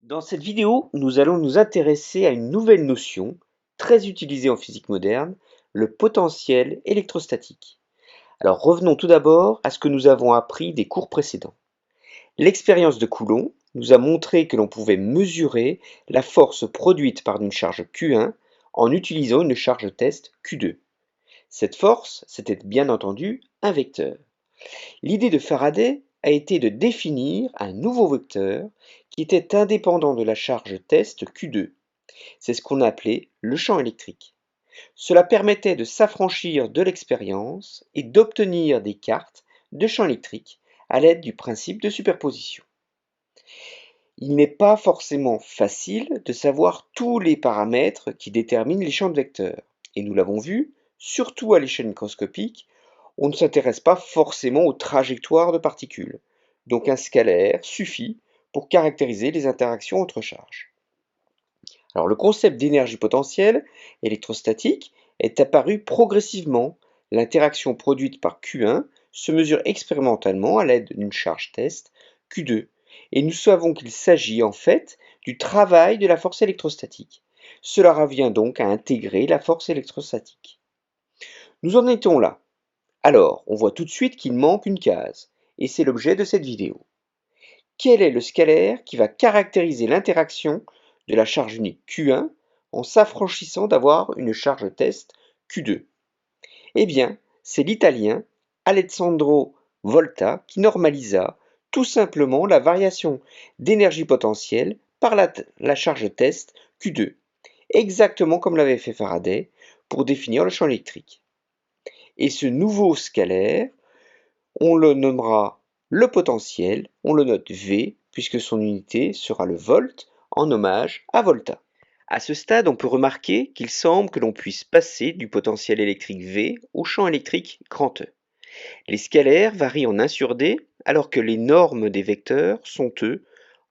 Dans cette vidéo, nous allons nous intéresser à une nouvelle notion très utilisée en physique moderne, le potentiel électrostatique. Alors revenons tout d'abord à ce que nous avons appris des cours précédents. L'expérience de Coulomb nous a montré que l'on pouvait mesurer la force produite par une charge Q1 en utilisant une charge test Q2. Cette force, c'était bien entendu un vecteur. L'idée de Faraday a été de définir un nouveau vecteur qui était indépendant de la charge test Q2. C'est ce qu'on appelait le champ électrique. Cela permettait de s'affranchir de l'expérience et d'obtenir des cartes de champ électrique à l'aide du principe de superposition. Il n'est pas forcément facile de savoir tous les paramètres qui déterminent les champs de vecteurs. Et nous l'avons vu, surtout à l'échelle microscopique, on ne s'intéresse pas forcément aux trajectoires de particules. Donc un scalaire suffit pour caractériser les interactions entre charges. Alors le concept d'énergie potentielle électrostatique est apparu progressivement. L'interaction produite par Q1 se mesure expérimentalement à l'aide d'une charge test Q2. Et nous savons qu'il s'agit en fait du travail de la force électrostatique. Cela revient donc à intégrer la force électrostatique. Nous en étions là. Alors, on voit tout de suite qu'il manque une case, et c'est l'objet de cette vidéo. Quel est le scalaire qui va caractériser l'interaction de la charge unique Q1 en s'affranchissant d'avoir une charge test Q2? Eh bien, c'est l'italien Alessandro Volta qui normalisa tout simplement la variation d'énergie potentielle par la charge test Q2, exactement comme l'avait fait Faraday pour définir le champ électrique. Et ce nouveau scalaire, on le nommera le potentiel, on le note V, puisque son unité sera le volt, en hommage à Volta. À ce stade, on peut remarquer qu'il semble que l'on puisse passer du potentiel électrique V au champ électrique grand E. Les scalaires varient en 1 sur D, alors que les normes des vecteurs sont, eux,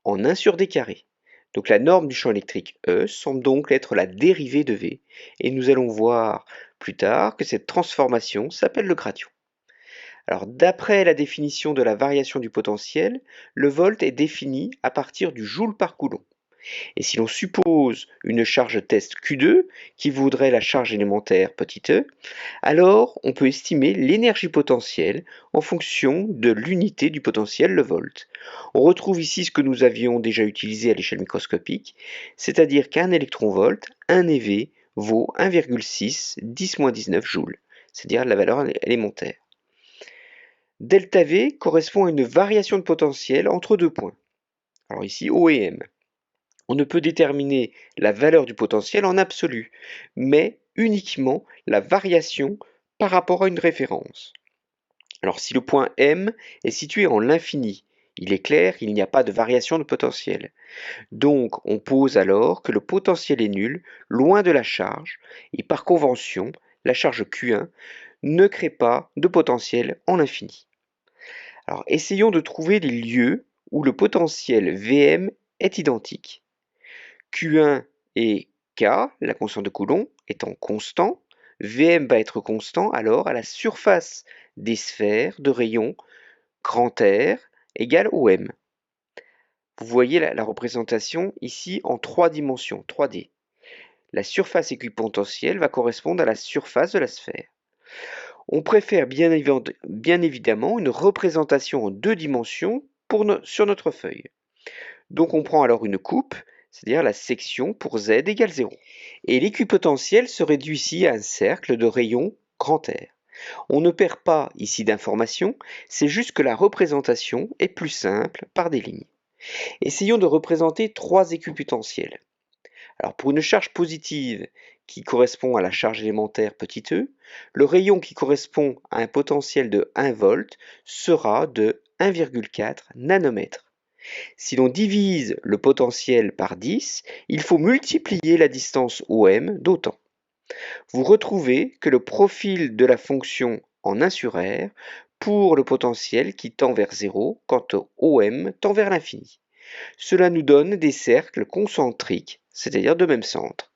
en 1 sur D carré. Donc la norme du champ électrique E semble donc être la dérivée de V, et nous allons voir plus tard que cette transformation s'appelle le gradient. Alors d'après la définition de la variation du potentiel, le volt est défini à partir du joule par coulomb. Et si l'on suppose une charge test Q2 qui vaudrait la charge élémentaire petit e, alors on peut estimer l'énergie potentielle en fonction de l'unité du potentiel, le volt. On retrouve ici ce que nous avions déjà utilisé à l'échelle microscopique, c'est-à-dire qu'un électronvolt, 1 eV, vaut 1,6 10-19 joules, c'est-à-dire la valeur élémentaire. Delta V correspond à une variation de potentiel entre deux points. Alors ici, O et M. On ne peut déterminer la valeur du potentiel en absolu, mais uniquement la variation par rapport à une référence. Alors si le point M est situé en l'infini, il est clair qu'il n'y a pas de variation de potentiel. Donc on pose alors que le potentiel est nul, loin de la charge, et par convention, la charge Q1 ne crée pas de potentiel en l'infini. Alors essayons de trouver les lieux où le potentiel Vm est identique. Q1 et K, la constante de Coulomb, étant constants, Vm va être constant alors à la surface des sphères de rayon grand R égale OM. Vous voyez la représentation ici en 3 dimensions, 3D. La surface équipotentielle va correspondre à la surface de la sphère. On préfère bien évidemment une représentation en 2 dimensions sur notre feuille. Donc on prend alors une coupe, c'est-à-dire la section pour z égale 0. Et l'équipotentiel se réduit ici à un cercle de rayon grand R. On ne perd pas ici d'informations, c'est juste que la représentation est plus simple par des lignes. Essayons de représenter 3 équipotentiels. Alors pour une charge positive qui correspond à la charge élémentaire petit e, le rayon qui correspond à un potentiel de 1 volt sera de 1,4 nanomètres. Si l'on divise le potentiel par 10, il faut multiplier la distance OM d'autant. Vous retrouvez que le profil de la fonction en 1 sur R pour le potentiel qui tend vers 0 quand OM tend vers l'infini. Cela nous donne des cercles concentriques, c'est-à-dire de même centre.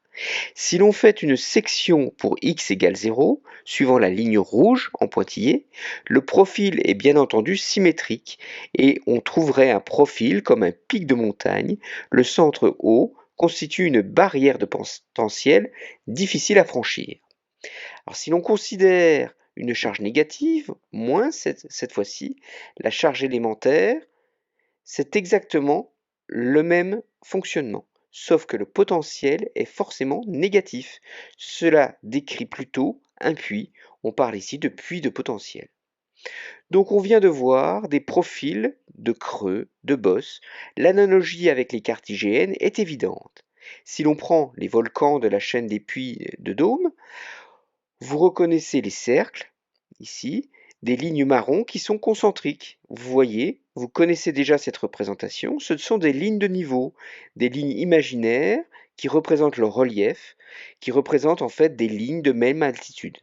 Si l'on fait une section pour x égale 0, suivant la ligne rouge en pointillé, le profil est bien entendu symétrique et on trouverait un profil comme un pic de montagne. Le centre haut constitue une barrière de potentiel difficile à franchir. Alors si l'on considère une charge négative, moins cette fois-ci, la charge élémentaire, c'est exactement le même fonctionnement, sauf que le potentiel est forcément négatif. Cela décrit plutôt un puits. On parle ici de puits de potentiel. Donc on vient de voir des profils de creux, de bosses. L'analogie avec les cartes IGN est évidente. Si l'on prend les volcans de la chaîne des puits de Dôme, vous reconnaissez les cercles, ici, des lignes marron qui sont concentriques. Vous voyez, vous connaissez déjà cette représentation, ce sont des lignes de niveau, des lignes imaginaires qui représentent le relief, qui représentent en fait des lignes de même altitude.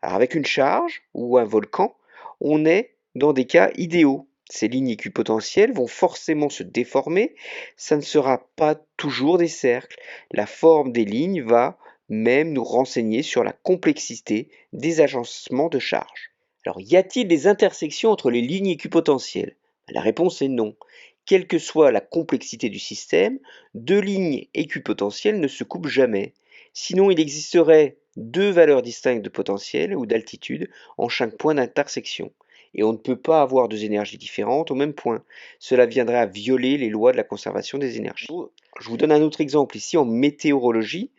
Alors avec une charge ou un volcan, on est dans des cas idéaux. Ces lignes équipotentielles vont forcément se déformer, ça ne sera pas toujours des cercles. La forme des lignes va même nous renseigner sur la complexité des agencements de charge. Alors, y a-t-il des intersections entre les lignes équipotentielles? La réponse est non. Quelle que soit la complexité du système, deux lignes équipotentielles ne se coupent jamais. Sinon, il existerait deux valeurs distinctes de potentiel ou d'altitude en chaque point d'intersection. Et on ne peut pas avoir deux énergies différentes au même point. Cela viendrait à violer les lois de la conservation des énergies. Je vous donne un autre exemple ici en météorologie,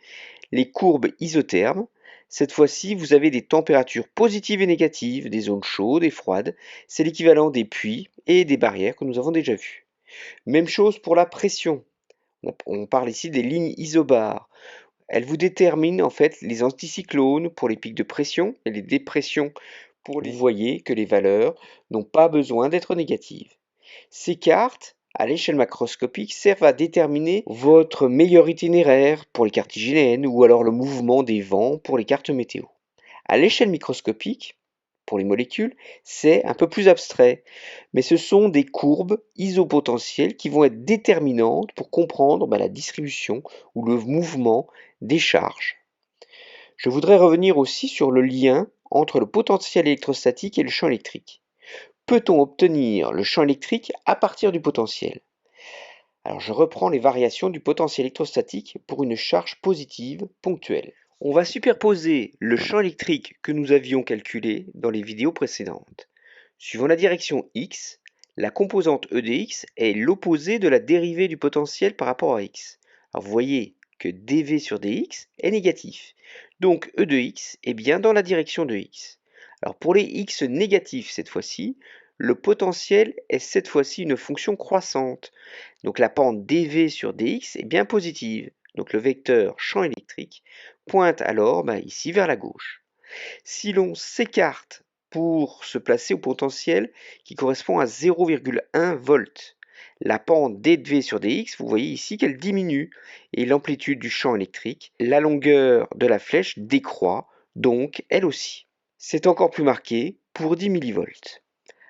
les courbes isothermes. Cette fois-ci, vous avez des températures positives et négatives, des zones chaudes et froides. C'est l'équivalent des puits et des barrières que nous avons déjà vues. Même chose pour la pression. On parle ici des lignes isobares. Elles vous déterminent en fait les anticyclones pour les pics de pression et les dépressions pour les... Vous voyez que les valeurs n'ont pas besoin d'être négatives. Ces cartes, à l'échelle macroscopique, servent à déterminer votre meilleur itinéraire pour les cartes IGN ou alors le mouvement des vents pour les cartes météo. À l'échelle microscopique, pour les molécules, c'est un peu plus abstrait, mais ce sont des courbes isopotentielles qui vont être déterminantes pour comprendre la distribution ou le mouvement des charges. Je voudrais revenir aussi sur le lien entre le potentiel électrostatique et le champ électrique. Peut-on obtenir le champ électrique à partir du potentiel? Alors je reprends les variations du potentiel électrostatique pour une charge positive ponctuelle. On va superposer le champ électrique que nous avions calculé dans les vidéos précédentes. Suivant la direction x, la composante E de x est l'opposé de la dérivée du potentiel par rapport à x. Alors vous voyez que dv sur dx est négatif. Donc E de x est bien dans la direction de x. Alors pour les x négatifs cette fois-ci, le potentiel est cette fois-ci une fonction croissante. Donc la pente dv sur dx est bien positive. Donc le vecteur champ électrique pointe alors ici vers la gauche. Si l'on s'écarte pour se placer au potentiel qui correspond à 0,1 volts, la pente dv sur dx, vous voyez ici qu'elle diminue et l'amplitude du champ électrique, la longueur de la flèche décroît, donc elle aussi. C'est encore plus marqué pour 10 millivolts.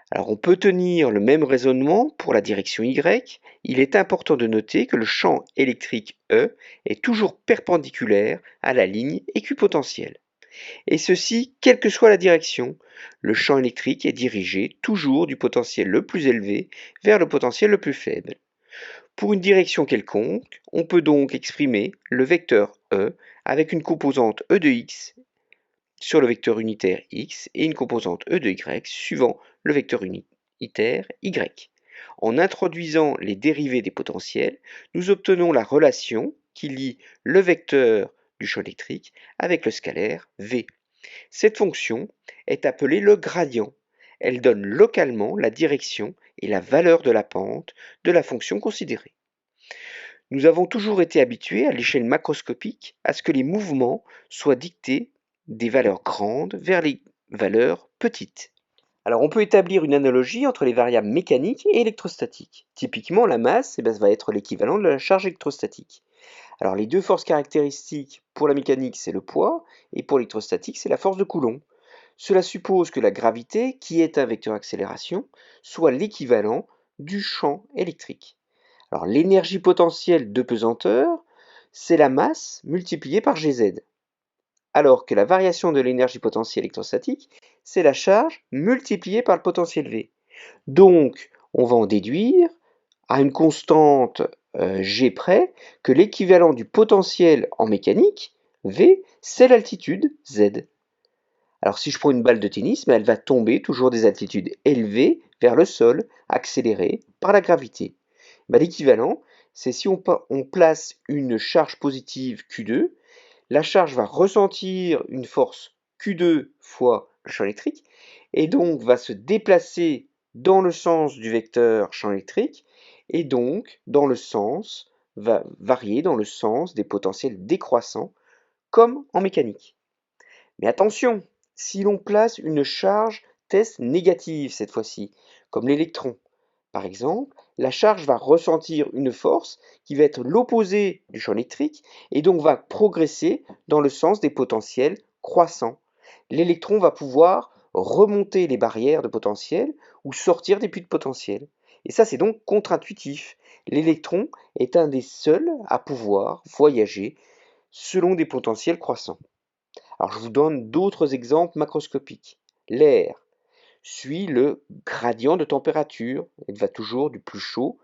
Alors on peut tenir le même raisonnement pour la direction Y. Il est important de noter que le champ électrique E est toujours perpendiculaire à la ligne équipotentielle. Et ceci, quelle que soit la direction, le champ électrique est dirigé toujours du potentiel le plus élevé vers le potentiel le plus faible. Pour une direction quelconque, on peut donc exprimer le vecteur E avec une composante E de x sur le vecteur unitaire x et une composante E de y suivant le vecteur unitaire y. En introduisant les dérivées des potentiels, nous obtenons la relation qui lie le vecteur du champ électrique avec le scalaire v. Cette fonction est appelée le gradient. Elle donne localement la direction et la valeur de la pente de la fonction considérée. Nous avons toujours été habitués à l'échelle macroscopique à ce que les mouvements soient dictés des valeurs grandes vers les valeurs petites. Alors on peut établir une analogie entre les variables mécaniques et électrostatiques. Typiquement, la masse ça va être l'équivalent de la charge électrostatique. Alors les deux forces caractéristiques pour la mécanique, c'est le poids, et pour l'électrostatique, c'est la force de Coulomb. Cela suppose que la gravité, qui est un vecteur accélération, soit l'équivalent du champ électrique. Alors l'énergie potentielle de pesanteur, c'est la masse multipliée par Gz. Alors que la variation de l'énergie potentielle électrostatique, c'est la charge multipliée par le potentiel V. Donc, on va en déduire, à une constante G près, que l'équivalent du potentiel en mécanique, V, c'est l'altitude Z. Alors si je prends une balle de tennis, elle va tomber toujours des altitudes élevées vers le sol, accélérée par la gravité. L'équivalent, c'est si on place une charge positive Q2, la charge va ressentir une force Q2 fois le champ électrique, et donc va se déplacer dans le sens du vecteur champ électrique, et donc va varier dans le sens des potentiels décroissants, comme en mécanique. Mais attention, si l'on place une charge test négative cette fois-ci, comme l'électron, par exemple, la charge va ressentir une force qui va être l'opposé du champ électrique et donc va progresser dans le sens des potentiels croissants. L'électron va pouvoir remonter les barrières de potentiel ou sortir des puits de potentiel. Et ça, c'est donc contre-intuitif. L'électron est un des seuls à pouvoir voyager selon des potentiels croissants. Alors, je vous donne d'autres exemples macroscopiques. L'air suit le gradient de température. Il va toujours du plus chaud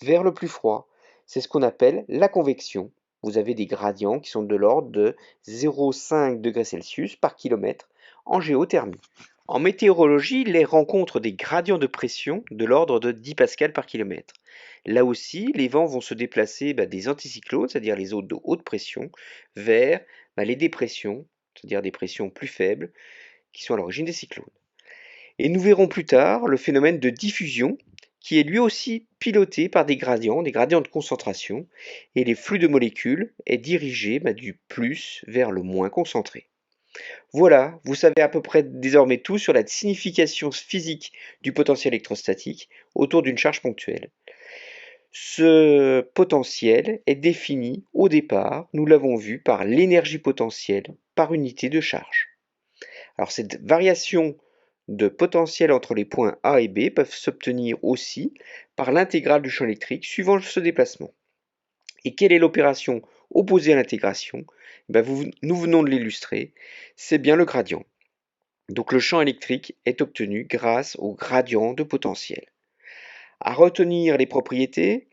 vers le plus froid. C'est ce qu'on appelle la convection. Vous avez des gradients qui sont de l'ordre de 0,5 degrés Celsius par kilomètre en géothermie. En météorologie, l'air rencontre des gradients de pression de l'ordre de 10 pascal par kilomètre. Là aussi, les vents vont se déplacer des anticyclones, c'est-à-dire les eaux de haute pression, vers les dépressions, c'est-à-dire des pressions plus faibles, qui sont à l'origine des cyclones. Et nous verrons plus tard le phénomène de diffusion, qui est lui aussi piloté par des gradients de concentration, et les flux de molécules est dirigé du plus vers le moins concentré. Voilà, vous savez à peu près désormais tout sur la signification physique du potentiel électrostatique autour d'une charge ponctuelle. Ce potentiel est défini au départ, nous l'avons vu, par l'énergie potentielle par unité de charge. Alors cette variation de potentiel entre les points A et B peuvent s'obtenir aussi par l'intégrale du champ électrique suivant ce déplacement. Et quelle est l'opération opposée à l'intégration? Nous venons de l'illustrer, c'est bien le gradient. Donc le champ électrique est obtenu grâce au gradient de potentiel. À retenir les propriétés,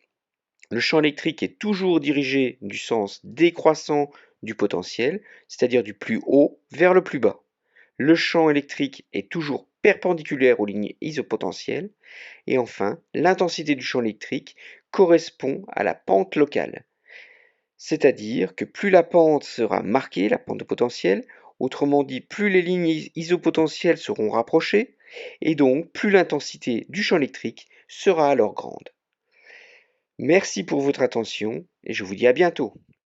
le champ électrique est toujours dirigé du sens décroissant du potentiel, c'est-à-dire du plus haut vers le plus bas. Le champ électrique est toujours perpendiculaire aux lignes isopotentielles. Et enfin, l'intensité du champ électrique correspond à la pente locale. C'est-à-dire que plus la pente sera marquée, la pente de potentiel, autrement dit, plus les lignes isopotentielles seront rapprochées, et donc plus l'intensité du champ électrique sera alors grande. Merci pour votre attention et je vous dis à bientôt.